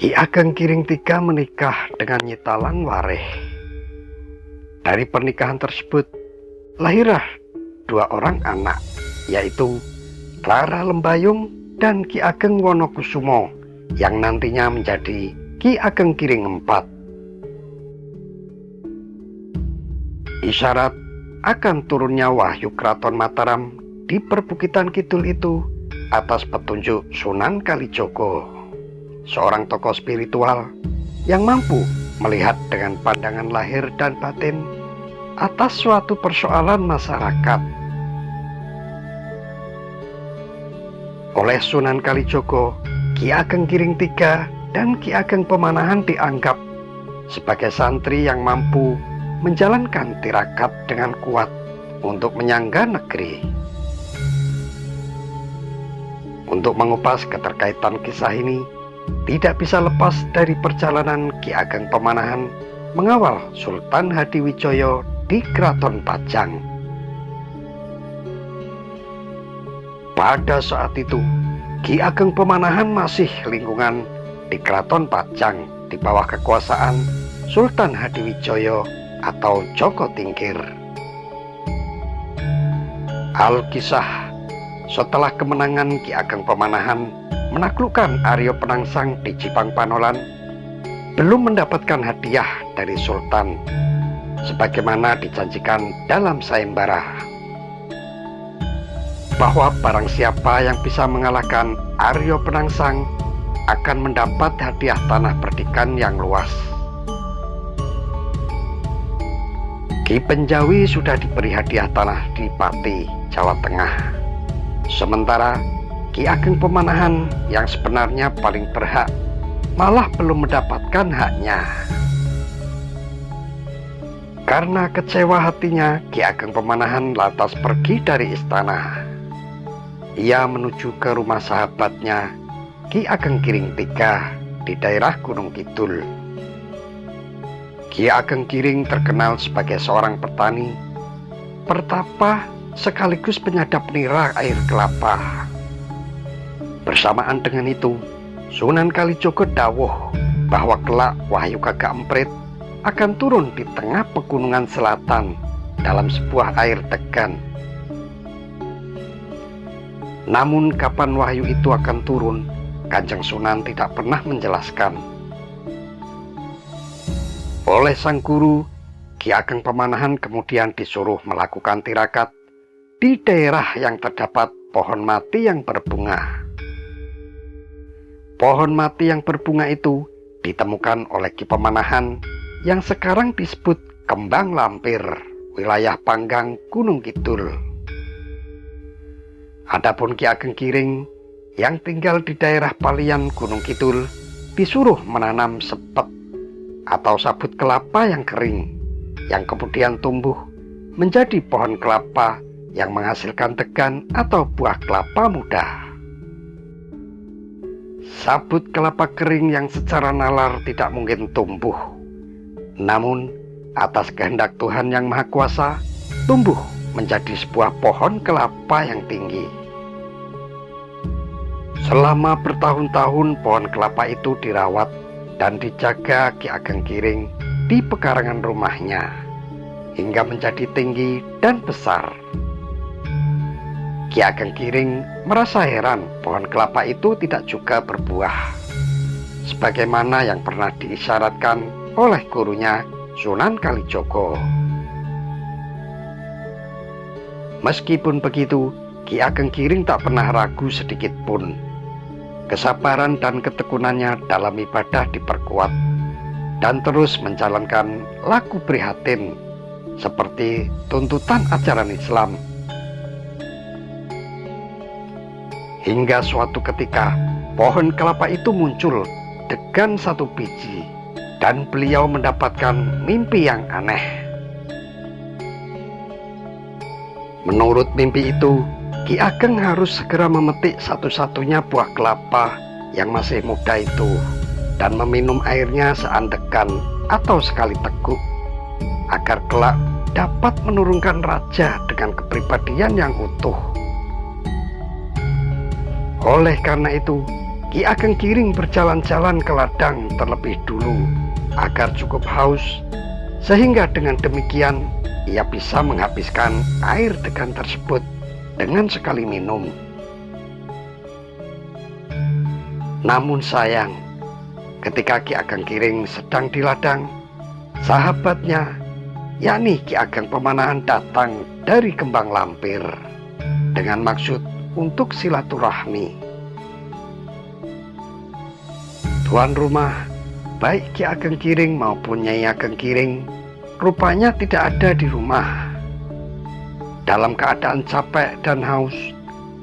Ki Ageng Kiring III menikah dengan Nyi Talang Wareh. Dari pernikahan tersebut lahirlah dua orang anak, yaitu Rara Lembayung dan Ki Ageng Wonokusumo yang nantinya menjadi Ki Ageng Kiring IV. Isyarat akan turunnya wahyu Keraton Mataram di perbukitan kidul itu atas petunjuk Sunan Kalijogo, seorang tokoh spiritual yang mampu melihat dengan pandangan lahir dan batin atas suatu persoalan masyarakat. Oleh Sunan Kalijogo, Ki Ageng Kiring III dan Ki Ageng Pemanahan dianggap sebagai santri yang mampu menjalankan tirakat dengan kuat untuk menyangga negeri. Untuk mengupas keterkaitan kisah ini, tidak bisa lepas dari perjalanan Ki Ageng Pemanahan mengawal Sultan Hadiwijoyo di Keraton Pajang. Pada saat itu, Ki Ageng Pemanahan masih lingkungan di Keraton Pajang di bawah kekuasaan Sultan Hadiwijoyo atau Joko Tingkir. Alkisah setelah kemenangan Ki Ageng Pemanahan menaklukkan Aryo Penangsang di Jipang Panolan, belum mendapatkan hadiah dari Sultan sebagaimana dijanjikan dalam sayembara, bahwa barang siapa yang bisa mengalahkan Aryo Penangsang akan mendapat hadiah tanah perdikan yang luas. Ki Penjawi sudah diberi hadiah tanah di Pati, Jawa Tengah, sementara Ki Ageng Pemanahan yang sebenarnya paling berhak malah belum mendapatkan haknya. Karena kecewa hatinya, Ki Ageng Pemanahan lantas pergi dari istana. Ia menuju ke rumah sahabatnya Ki Ageng Kiring III di daerah Gunung Kidul. Ki Ageng Kiring terkenal sebagai seorang petani, pertapa sekaligus penyadap nira air kelapa. Bersamaan dengan itu, Sunan Kalijogo dawuh bahwa kelak Wahyu Gagak Emprit akan turun di tengah pegunungan selatan dalam sebuah air degan. Namun kapan wahyu itu akan turun, Kanjeng Sunan tidak pernah menjelaskan. Oleh sang guru, Ki Ageng Pemanahan kemudian disuruh melakukan tirakat di daerah yang terdapat pohon mati yang berbunga. Pohon mati yang berbunga itu ditemukan oleh Ki Pemanahan yang sekarang disebut Kembang Lampir, wilayah Panggang, Gunung Kidul. Adapun Ki Ageng Kiring yang tinggal di daerah Palian, Gunung Kidul, disuruh menanam sepet atau sabut kelapa yang kering, yang kemudian tumbuh menjadi pohon kelapa yang menghasilkan degan atau buah kelapa muda. Sabut kelapa kering yang secara nalar tidak mungkin tumbuh, namun atas kehendak Tuhan yang Maha Kuasa tumbuh menjadi sebuah pohon kelapa yang tinggi. Selama bertahun-tahun pohon kelapa itu dirawat dan dijaga Ki Ageng Kiring di pekarangan rumahnya hingga menjadi tinggi dan besar. Ki Ageng Kiring merasa heran pohon kelapa itu tidak juga berbuah, sebagaimana yang pernah diisyaratkan oleh gurunya Sunan Kalijogo. Meskipun begitu, Ki Ageng Kiring tak pernah ragu sedikit pun. Kesabaran dan ketekunannya dalam ibadah diperkuat dan terus menjalankan laku prihatin seperti tuntutan ajaran Islam. Hingga suatu ketika pohon kelapa itu muncul dengan satu biji dan beliau mendapatkan mimpi yang aneh. Menurut mimpi itu, Ki Ageng harus segera memetik satu-satunya buah kelapa yang masih muda itu dan meminum airnya seandekan atau sekali teguk agar kelak dapat menurunkan raja dengan kepribadian yang utuh. Oleh karena itu, Ki Ageng Giring berjalan-jalan ke ladang terlebih dulu agar cukup haus, sehingga dengan demikian ia bisa menghabiskan air degan tersebut dengan sekali minum. Namun sayang, ketika Ki Ageng Giring sedang di ladang, sahabatnya, yakni Ki Ageng Pemanahan, datang dari Kembang Lampir dengan maksud untuk silaturahmi. Tuan rumah, baik Ki Ageng Giring maupun Nyai Ageng Giring, rupanya tidak ada di rumah. Dalam keadaan capek dan haus,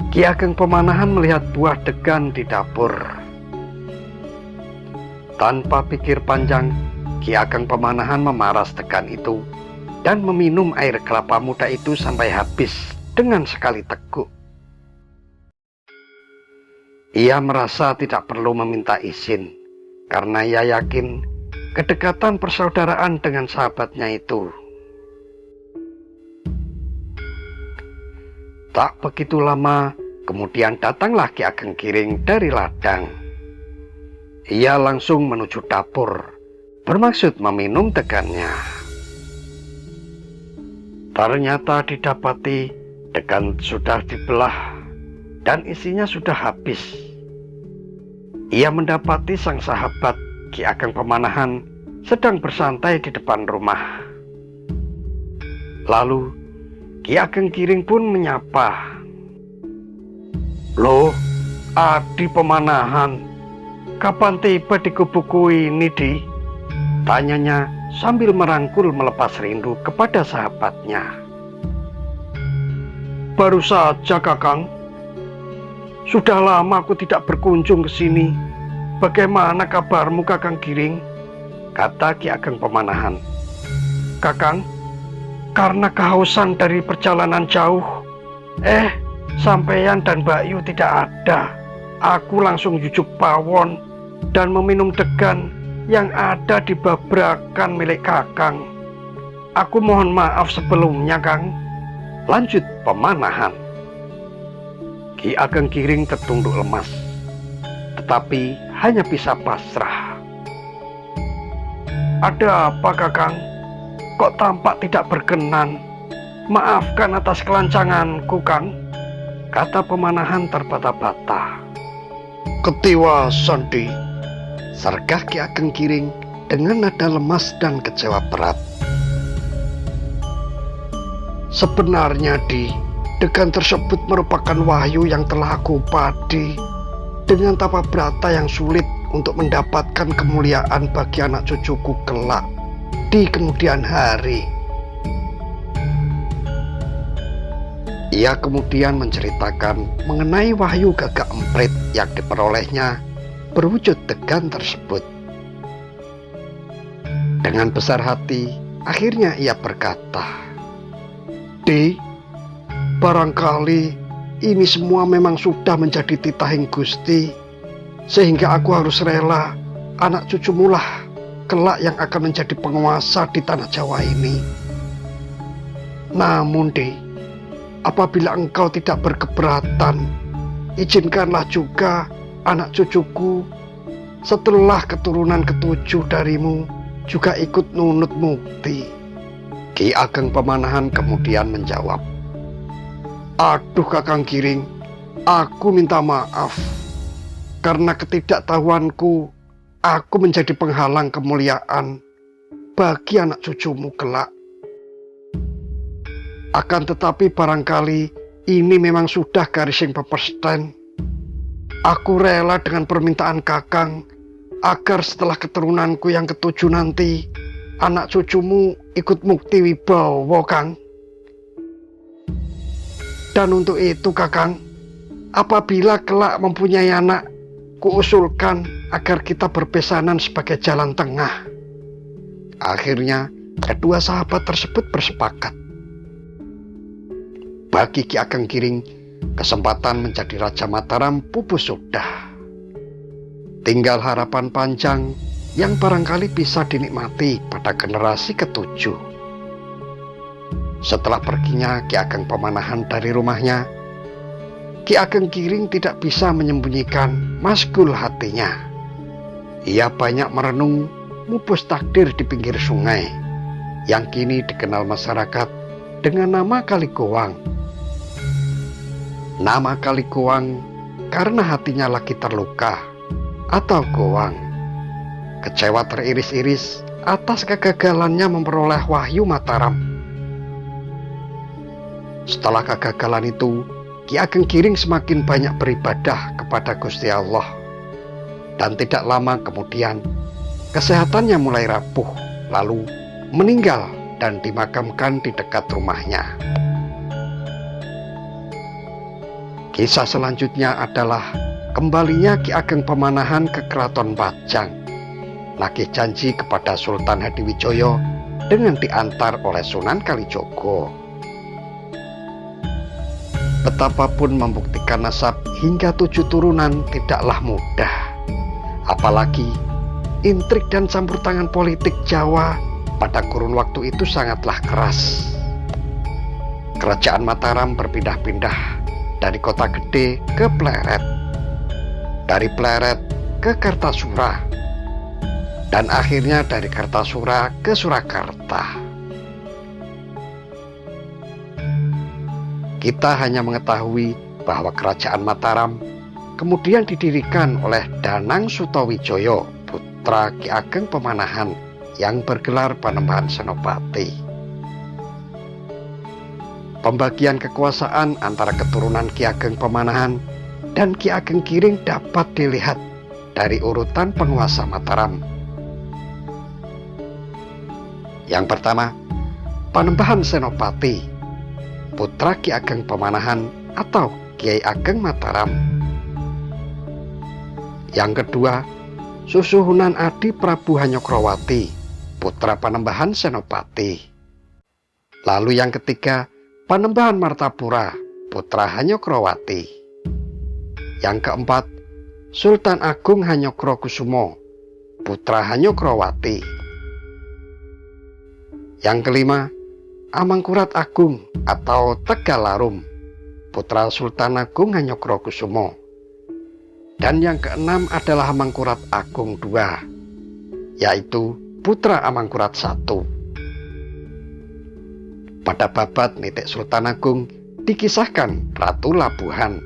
Ki Ageng Pemanahan melihat buah degan di dapur. Tanpa pikir panjang, Ki Ageng Pemanahan memaras degan itu dan meminum air kelapa muda itu sampai habis dengan sekali teguk. Ia merasa tidak perlu meminta izin karena ia yakin kedekatan persaudaraan dengan sahabatnya itu. Tak begitu lama, kemudian datanglah Ki Ageng Giring dari ladang. Ia langsung menuju dapur, bermaksud meminum degannya. Ternyata didapati degan sudah dibelah dan isinya sudah habis. Ia mendapati sang sahabat Ki Ageng Pemanahan sedang bersantai di depan rumah. Lalu Ki Ageng Giring pun menyapa. "Loh, Adi Pemanahan, kapan tiba di gubukku ini, Di?" tanyanya sambil merangkul melepas rindu kepada sahabatnya. "Baru saja, Kakang. Sudah lama aku tidak berkunjung ke sini. Bagaimana kabarmu, Kakang Giring?" kata Ki Ageng Pemanahan. "Kakang, karena kehausan dari perjalanan jauh, sampeyan dan Mbak Yu tidak ada. Aku langsung jujuk pawon dan meminum degan yang ada di babrakan milik Kakang. Aku mohon maaf sebelumnya, Kang," lanjut Pemanahan. Ki Ageng Giring tertunduk lemas, tetapi hanya bisa pasrah. "Ada apa, Kakang? Kok tampak tidak berkenan? Maafkan atas kelancanganku, Kang," kata Pemanahan terbata-bata. "Ketiwasan, Di," sergah Ki Ageng Giring dengan nada lemas dan kecewa berat. "Sebenarnya, Di, degan tersebut merupakan wahyu yang telah aku padi dengan tapa brata yang sulit untuk mendapatkan kemuliaan bagi anak cucuku kelak di kemudian hari." Ia kemudian menceritakan mengenai wahyu gagak emprit yang diperolehnya berwujud degan tersebut. Dengan besar hati, akhirnya ia berkata, "Di, barangkali ini semua memang sudah menjadi titahing Gusti, sehingga aku harus rela anak cucumulah kelak yang akan menjadi penguasa di tanah Jawa ini. Namun, Di, apabila engkau tidak berkeberatan, izinkanlah juga anak cucuku setelah keturunan ketujuh darimu juga ikut nunut mukti." Ki Ageng Pemanahan kemudian menjawab, "Aduh Kakang Giring, aku minta maaf. Karena ketidaktahuanku, aku menjadi penghalang kemuliaan bagi anak cucumu kelak. Akan tetapi barangkali ini memang sudah garising pepesten. Aku rela dengan permintaan Kakang agar setelah keturunanku yang ketujuh nanti anak cucumu ikut mukti wibawa, Kang. Dan untuk itu, Kakang, apabila kelak mempunyai anak, kuusulkan agar kita berpesanan sebagai jalan tengah. Akhirnya, kedua sahabat tersebut bersepakat. Bagi Ki Ageng Giring, kesempatan menjadi Raja Mataram pupus sudah. Tinggal harapan panjang yang barangkali bisa dinikmati pada generasi ketujuh. Setelah perginya Ki Ageng Pemanahan dari rumahnya, Ki Ageng Giring tidak bisa menyembunyikan masgul hatinya. Ia banyak merenung mupus takdir di pinggir sungai, yang kini dikenal masyarakat dengan nama Kaligowang. Nama Kaligowang karena hatinya lagi terluka atau gowang. Kecewa teriris-iris atas kegagalannya memperoleh wahyu Mataram. Setelah kegagalan itu, Ki Ageng Giring semakin banyak beribadah kepada Gusti Allah. Dan tidak lama kemudian, kesehatannya mulai rapuh, lalu meninggal dan dimakamkan di dekat rumahnya. Kisah selanjutnya adalah kembalinya Ki Ageng Pemanahan ke Keraton Pajang, nagih janji kepada Sultan Hadiwijoyo dengan diantar oleh Sunan Kalijogo. Betapapun membuktikan nasab hingga 7 turunan tidaklah mudah. Apalagi intrik dan campur tangan politik Jawa pada kurun waktu itu sangatlah keras. Kerajaan Mataram berpindah-pindah dari kota gede ke Pleret, dari Pleret ke Kartasura, dan akhirnya dari Kartasura ke Surakarta. Kita hanya mengetahui bahwa kerajaan Mataram kemudian didirikan oleh Danang Sutawijoyo, putra Ki Ageng Pemanahan yang bergelar Panembahan Senopati. Pembagian kekuasaan antara keturunan Ki Ageng Pemanahan dan Ki Ageng Giring dapat dilihat dari urutan penguasa Mataram. Yang pertama, Panembahan Senopati, putra Ki Ageng Pemanahan atau Kiai Ageng Mataram. Yang kedua, Susuhunan Adi Prabu Hanyokrawati, putra Panembahan Senopati. Lalu yang ketiga, Panembahan Martapura, putra Hanyokrawati. Yang keempat, Sultan Agung Hanyokrokusumo, putra Hanyokrawati. Yang kelima, Amangkurat Agung atau Tegalarum, putra Sultan Agung Hanyokrokusumo. Dan yang keenam adalah Amangkurat Agung II, yaitu putra Amangkurat I. Pada babat Nitik Sultan Agung dikisahkan Ratu Labuhan.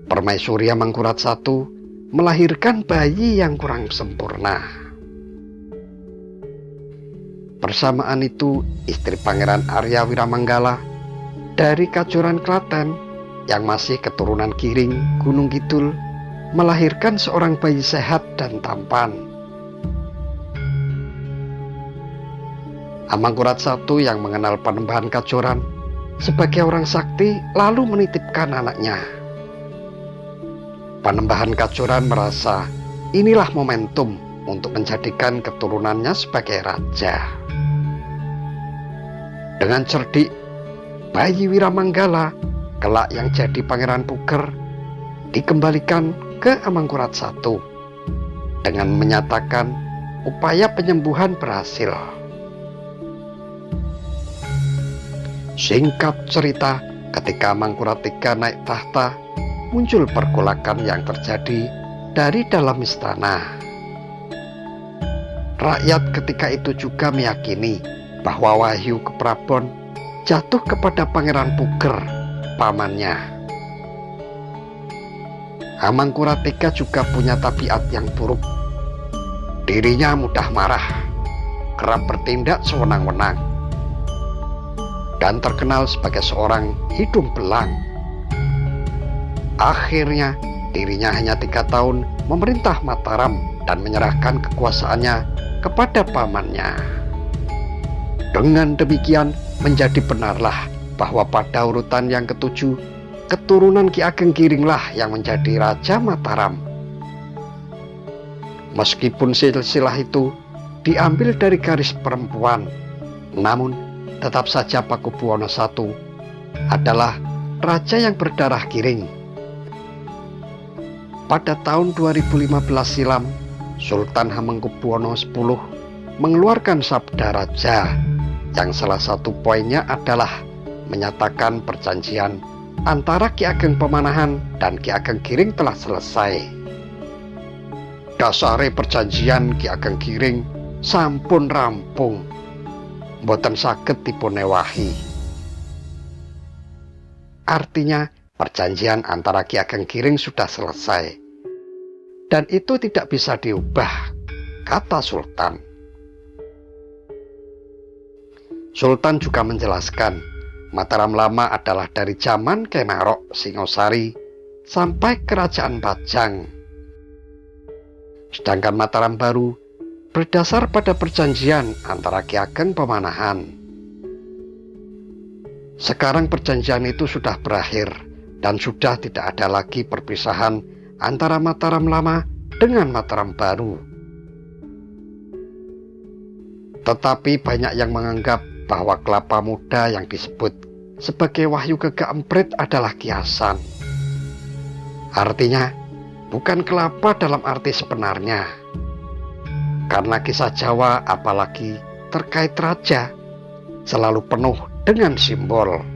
Permaisuri Amangkurat I melahirkan bayi yang kurang sempurna. Bersamaan itu, istri Pangeran Arya Wiramanggala dari Kajoran Klaten yang masih keturunan Giring Gunung Kidul melahirkan seorang bayi sehat dan tampan. Amangkurat I yang mengenal Panembahan Kajoran sebagai orang sakti lalu menitipkan anaknya. Panembahan Kajoran merasa inilah momentum untuk menjadikan keturunannya sebagai raja. Dengan cerdik, bayi Wiramanggala, kelak yang jadi Pangeran Puger, dikembalikan ke Amangkurat I dengan menyatakan upaya penyembuhan berhasil. Singkat cerita, ketika Amangkurat III naik tahta, muncul pergolakan yang terjadi dari dalam istana. Rakyat ketika itu juga meyakini bahwa wahyu keprabon jatuh kepada Pangeran Puger, pamannya. Amangkurat III juga punya tabiat yang buruk. Dirinya mudah marah, kerap bertindak sewenang-wenang, dan terkenal sebagai seorang hidung belang. Akhirnya dirinya hanya 3 tahun memerintah Mataram dan menyerahkan kekuasaannya kepada pamannya. Dengan demikian menjadi benarlah bahwa pada urutan yang ketujuh, keturunan Ki Ageng Giringlah yang menjadi Raja Mataram. Meskipun silsilah itu diambil dari garis perempuan, namun tetap saja Pakubuwono I adalah raja yang berdarah Giring. Pada tahun 2015 silam, Sultan Hamengkubuwono X mengeluarkan Sabda Raja yang salah satu poinnya adalah menyatakan perjanjian antara Ki Ageng Pemanahan dan Ki Ageng Giring telah selesai. Dasare perjanjian Ki Ageng Giring sampun rampung, boten saged dipunewahi. Artinya perjanjian antara Ki Ageng Giring sudah selesai, dan itu tidak bisa diubah, kata Sultan. Sultan juga menjelaskan, Mataram Lama adalah dari zaman Kemarok Singosari sampai Kerajaan Pajang. Sedangkan Mataram Baru berdasar pada perjanjian antara Ki Ageng Pemanahan. Sekarang perjanjian itu sudah berakhir dan sudah tidak ada lagi perpisahan antara Mataram Lama dengan Mataram Baru. Tetapi banyak yang menganggap bahwa kelapa muda yang disebut sebagai wahyu keemprit adalah kiasan. Artinya bukan kelapa dalam arti sebenarnya. Karena kisah Jawa apalagi terkait raja selalu penuh dengan simbol.